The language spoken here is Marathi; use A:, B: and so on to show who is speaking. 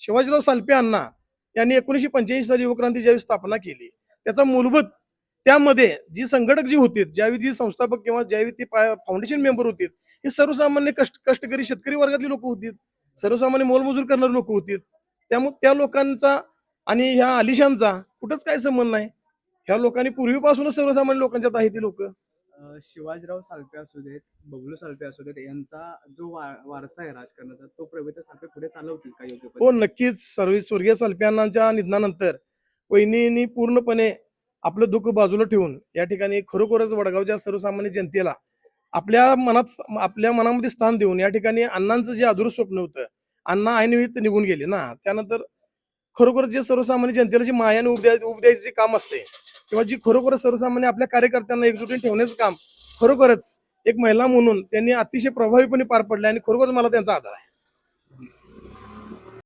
A: शिवाजीराव सालपे अण्णा यांनी 1985 साली युवक्रांती ज्यावेळी स्थापना केली, त्याचा मूलभूत त्यामध्ये जी संघटक जी होती, ज्यावेळी जी संस्थापक किंवा ज्यावेळी ती फाउंडेशन मेंबर होती, हे सर्वसामान्य कष्टकरी शेतकरी वर्गातली लोक होती, सर्वसामान्य मोलमजूर करणारी लोक होती. त्यामुळे त्या लोकांचा आणि ह्या आलिशांचा कुठंच काही संबंध नाही. ह्या लोकांनी पूर्वीपासूनच सर्वसामान्य लोकांच्यात आहे ती लोक.
B: शिवाजीराव सालपे असू देत, बबलू सालपे असू देत, यांचा जो वारसा आहे राजकारणाचा, तो प्रवीण सालपे पुढे चालवतील का योग्य
A: हो,
B: पद्धतीने?
A: नक्कीच. स्वर्गीय सालपे अण्णांच्या निधनानंतर वहिनींनी पूर्णपणे आपलं दुःख बाजूला ठेवून या ठिकाणी खरोखरच वडगावच्या सर्वसामान्य जनतेला आपल्या मनामध्ये स्थान देऊन या ठिकाणी अण्णांचं जे अधुरं स्वप्न होतं, अण्णा ऐनवेळी निघून गेले ना, त्यानंतर खरोखर जे सर्वसामान्य जनतेला जी मायाने उपद्यायचं जे काम असते किंवा जी खरोखरच सर्वसामान्य आपल्या कार्यकर्त्यांना एकजुटीने ठेवण्याचं काम खरोखरच एक महिला म्हणून त्यांनी अतिशय प्रभावीपणे पार पडले आणि खरोखर मला त्यांचा आदर आहे.